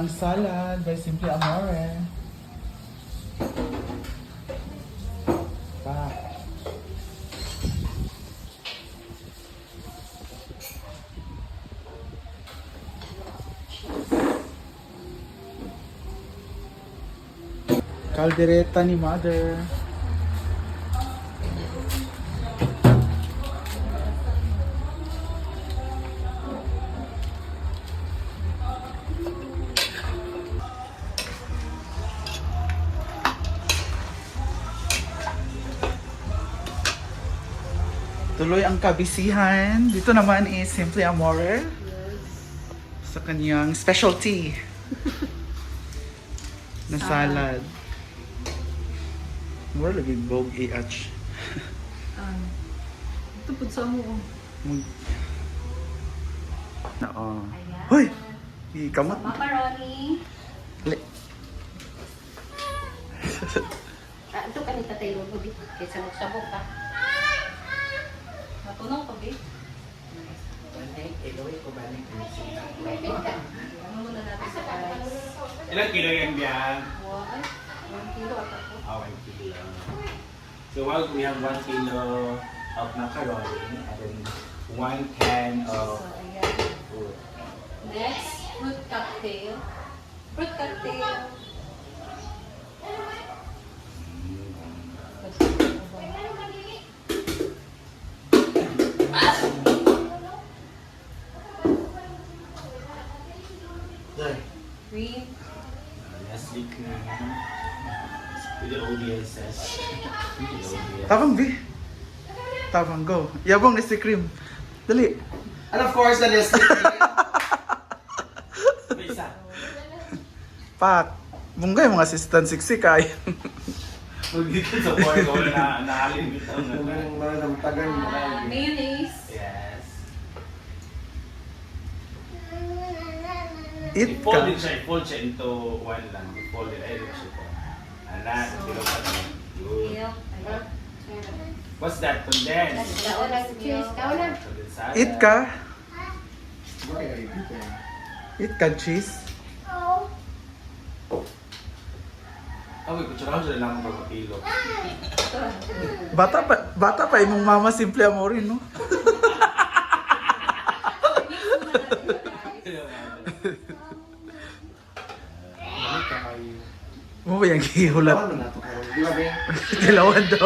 kanyang salad by Simply Amore. Pa. Caldereta ni Mother. Tuloy ang kabisihan. Dito naman is Simply Amore. Sa kanyang specialty na salad. More lagi bog i-atch. Ito po sa mo. Oo. Hoy! Ikamot. Macaroni. Ito ka nita tayo mo dito. Kaysa magsabog ka. Matunaw ka, babe. Ano muna natin sa rice? Ilang kilo yan biyan? 1 kilo at ako. 1 kilo lang. So while we have 1 kilo of macaroni and then 1 can of So, ayan. food. Next, fruit cocktail. Fruit cocktail. Green. Nestle cream. To the audiences. To the audience. Tabang, B. Tabang, go. Yabang Nestle Cream. Dali. And of course, the Nestle cream. May isa. Pak. Bunggay mga assistant siksik ay. Dito sa board ko na nakalimit ang Mayonnaise. Yes. Eat ka. I-fold siya into one lang. I-fold it. Ay, siya po. Alas, bilo pa lang. Good. Milk. Ayan. What's that? Condensed. Daon na sa cheese. Daon na. Condensada. Eat ka. Eat ka, cheese. Oh, wait, kutsara ko sila lang ang pagkakilo. Bata pa imong mama Simple Amore, no? Mo ba yung gihulap? Tilawan daw.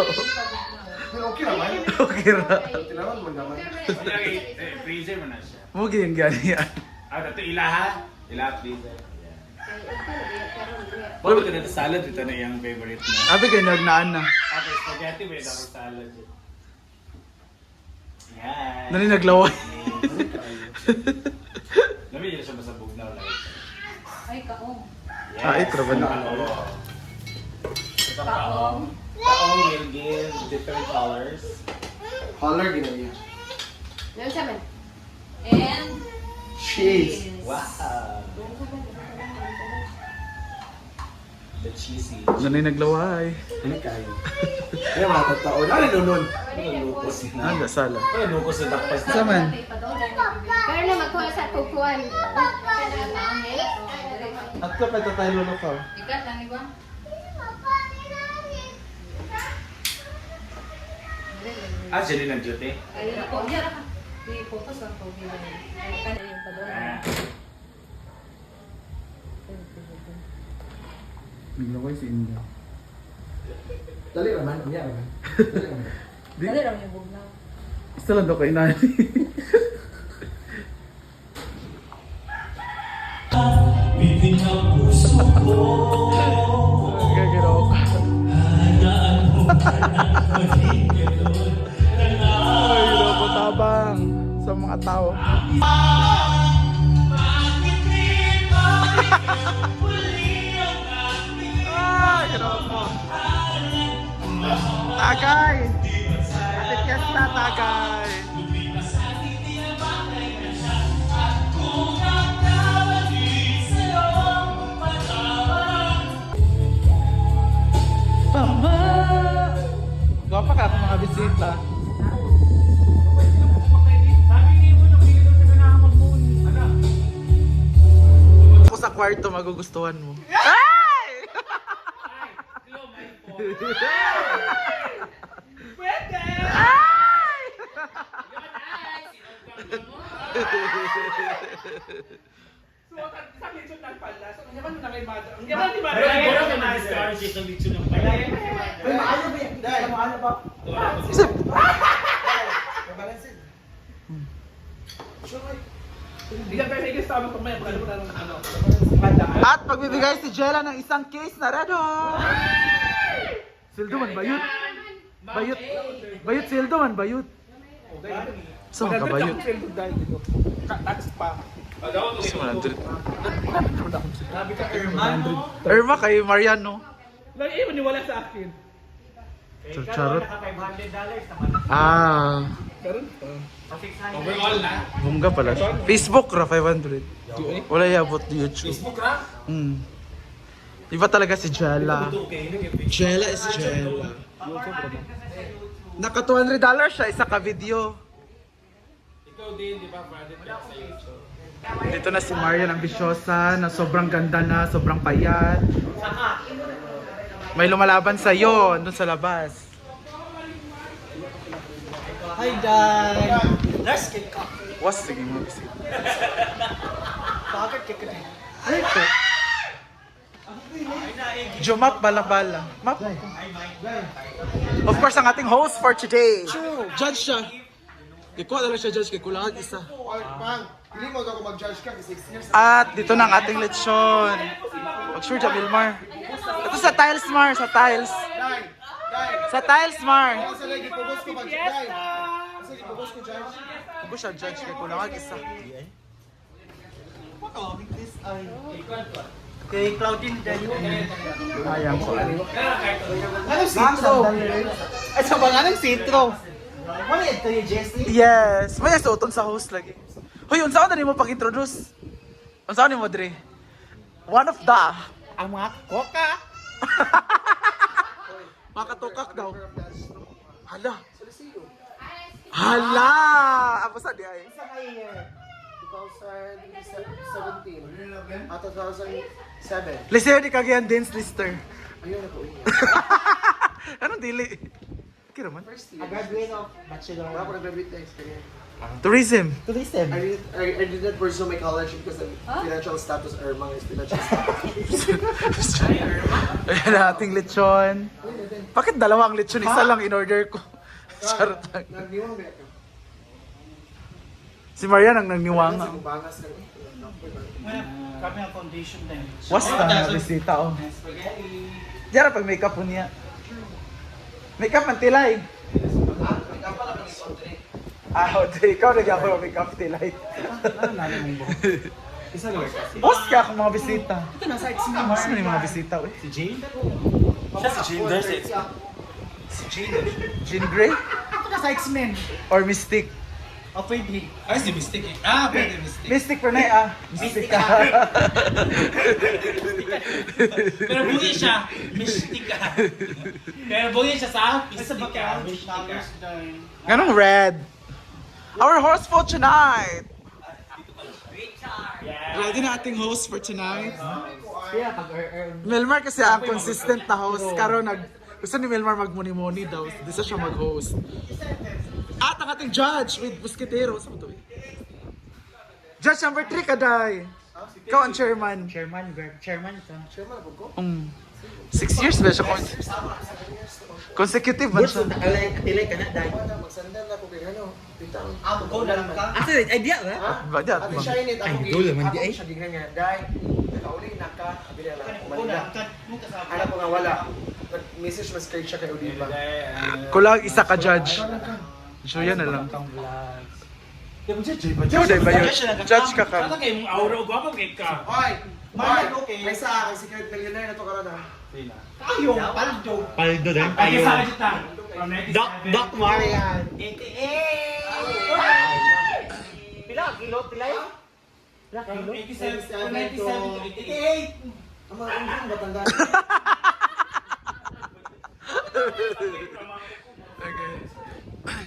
Okay naman. Okay ra. Tilawan mo naman. Freezer mo na siya. Mo giyang gani yan. Ito ilaha. Ilaha freezer. Wala ka na salad. Ito na yung favorite mo. Abi kay nagnaan na. Okay, spaghetti with ako salad. Yan. Nani naglaway. Lamig yun siya masabog na ulit. Ay, kaong. Yes. Ah, ito ba na? Ito kaong. Kaong will give different colors. Color ginaya. Meron siya man. And Cheese. Wow. The cheesy. Nani naglaway. Ano kayo? Kaya mga tatao. Ano nunon? Lupos na. Ano sala? Lupos na dakpas na. Saman. pero na magkuha sa tukuan. At ka pa tayo lulukaw. Ikat lang, di ba? Ah, siya din nag-duty? Ayun ako. Diyan ka. I-focus lang po. Kaya yung padula. Naglaway si India. Dali naman. Kuya naman. Dali naman. Dali lang yung bugnaw. Isa lang daw kay Nani. Biting ang puso ko. Gagiro. Hanaan mo ka ng maging ganun. Ay, loko tabang sa mga tao. Bakit di balikan muli ang ating Ay, loko. Tagay! Ate Fiesta, tagay! lumipas at hindi na bagay na siya. At kung nagkawali sa iyong patawag. Tama! Gwapa ka mga bisita. Ako sa kwarto magugustuhan mo? Ay! Pwede! Ay! Sa lechon ng pala. So, ang na kay mother. Ang gaman di ba? Pero kung na-discourage yung lechon ng pala. Uy, maano ba yan? Dahil, maano ba? Mabalansin. Sure, right? Hindi ka pwede ikasama ko maya. Pagkala mo na ng ano. Handaan. At pagbibigay si Jella ng isang case na red hot. Sildo man, bayut. Bayut. Bayut, sildo man, bayut. Saan ka bayut? Tax pa. Saan 100? Irma kay Mariano. Nag-iwan niwala sa akin. Charot. Ah. Overall na. Bungga pala siya. Facebook ra 500. Wala yabot YouTube. Facebook ra? Iba talaga si Jella. Jella is Jella. Naka $200 siya isa ka video. Ikaw din, di ba? Branded ka sa YouTube. Dito na si Marian Ambisyosa na sobrang ganda na, sobrang payat. May lumalaban sa iyo doon sa labas. Hi, Dan! Let's get cock. Was sige mo. Bakit kick it? Ay ko. Jumap bala-bala. Map. Of course, ang ating host for today. Judge siya. Ikuha na lang siya judge kay kulangan isa. Pang, hindi mo ako mag-judge ka kasi 6 years. At dito na ang ating lechon. Pag-sure dyan, Wilmar. Ito sa tiles, Mar. Sa tiles. Dai! Dai! Sa tiles, Mar. Kasi lagi pupos ko mag- Dai! Kasi pupos ko judge. Ako siya judge kay kulangan isa. Kay Claudine Dayo. Ayang ko. Anong sitro? Ay, sa mga anong sitro? Ano ito yung Jessie? Yes. May suoton sa host lagi. Hoy, unsa na nimo pag-introduce? Unsa nimo Dre? One of the. Ang mga koka. Makatukak daw. Hala. Hala! Apa sa di ay? Sa year? 2017 at 2007. Liseo di kagyan dance lister. Ayun na po. Anong dili? Okay naman. First year. I graduate of bachelor. Wala ko nag-graduate na experience. Tourism. Tourism. I did not pursue my college because of financial status or mga financial status. Ayan na ating lechon. Bakit dalawa ang lechon? Isa lang in order ko. Charot lang. Nagdiwang ba ito? Si Marian ang Kasi nagniwanga. kung bangas ka. Kami ang foundation din. Was na bisita oh. Diyan pag makeup po niya. Makeup ang tilay. Ah, Audrey, ikaw nag-ako ng makeup tilay. Isa lang kasi. Boss ka akong mga bisita. Ito nasa X-Men. Mas mo yung mga bisita eh. Si Jane? Siya si Jane. There's it. Si Jean Grey? Ito nasa X-Men. Or Mystic? O pwede. Ay, si Mystic eh. Ah, pwede Mystic. Mystic pa na Mystic ka. Pero buhay siya. Mystica. Pero buhay siya sa Mystica. Ganong red. Our host for tonight. Ready na ating host for tonight. Kaya pag Melmar kasi ang consistent na host. Karon gusto ni Melmar magmuni-muni daw. Di siya mag-host. At ang ating judge with Busquetero. Saan mo to eh? Judge number 3 kaday. Ikaw ang chairman. Chairman ito. Chairman po ko. 6 years ba siya? Consecutive ba siya? Tilay ka na, dahil. Magsandal na po kayo, ano? Bitang. Go na lang ka. Asa idea ba? Ha? Ba dyan? Ate Shine it. Ay, go naman di ay. Ako siya dignan niya. Dahil, nakauli na ka. Abili na lang. Malila. Alam ko nga wala. But message mas kay siya kay Oliva. Kulang isa ka judge. So yan na lang. Ikaw dahil ba yun? Judge ka ka. Saan kayo mong aura o guwapa kay ka? Hoy! Hoy! May sa akin, secret millionaire na to ka na. Ayaw, paldo. Paldo din. Ay, sa akin ta. Doc Marian. Pila? Kilo? Tilay? Pila? Kilo? 87 to 88. Ang mga ungkong batanda. Okay.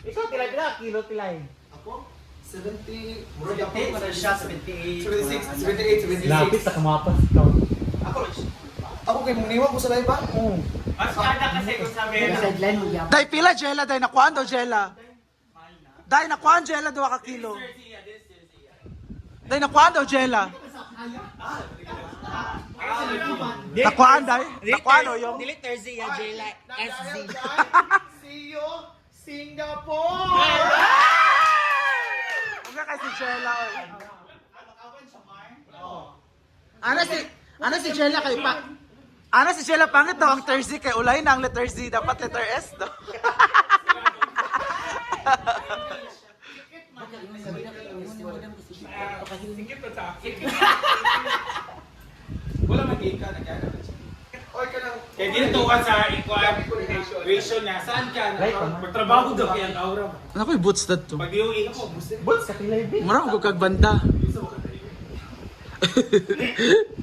Ikaw tilay? Pila? Kilo tilay? Ako? 70, Murag ako para siya 78. 76, 78, 76. Lapit sa kamapas. Ako kay muniwan ko sa live ba? Mas kada kasi kung sabi na. Day pila Jella, day nakuan daw Jella. Day nakuan Jella 2 ka kilo. Day nakuan daw Jella. Nakuan day. Nakuan o yung. Dili Thursday ya Jayla SZ. See you, Singapore! Huwag kay si Jella. oy. Ano si Jella kay pa? Ano si Jella pangit daw ang Thursday kay ulay na ang letter Z dapat letter S daw. Wala mag-ika na kaya. Oy ka lang. Kaya dito tuwan sa equation niya. Saan ka? Magtrabaho daw kaya ang aura ba? Ano ko boots dad to? Pag DOH. Bulls ka kilay bi. Mura ko kag banda.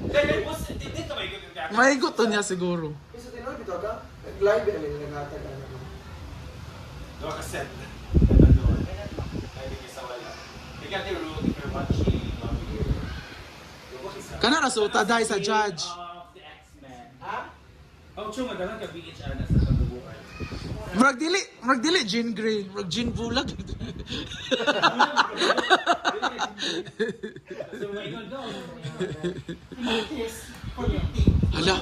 Dahil boss, dito ba yung gagawin? May gusto niya siguro. Isa tinoy bitaw ka? Nag-live ba namin nangatag ka naman? Doon ka set. Ay, di ka sa wala. You got the rule if you're watching. Kana rasuta dai sa judge. Of the X-Men. Ha? Oh, chuma, dalang ka BHR na sa pagbubuhay. Murag dili Jean Grey, murag Jean Bulag. So, maingon daw. Hala.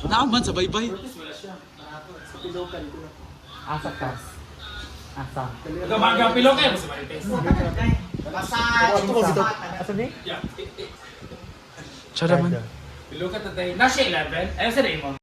Naaman sa baybay. Wala siya. Asa ka. Asa. Gamagang pilo kayo sa Marites. Asa ni? Yeah. Siya naman. Pilo ka tatay. Nasa 11. Ayun sa mo.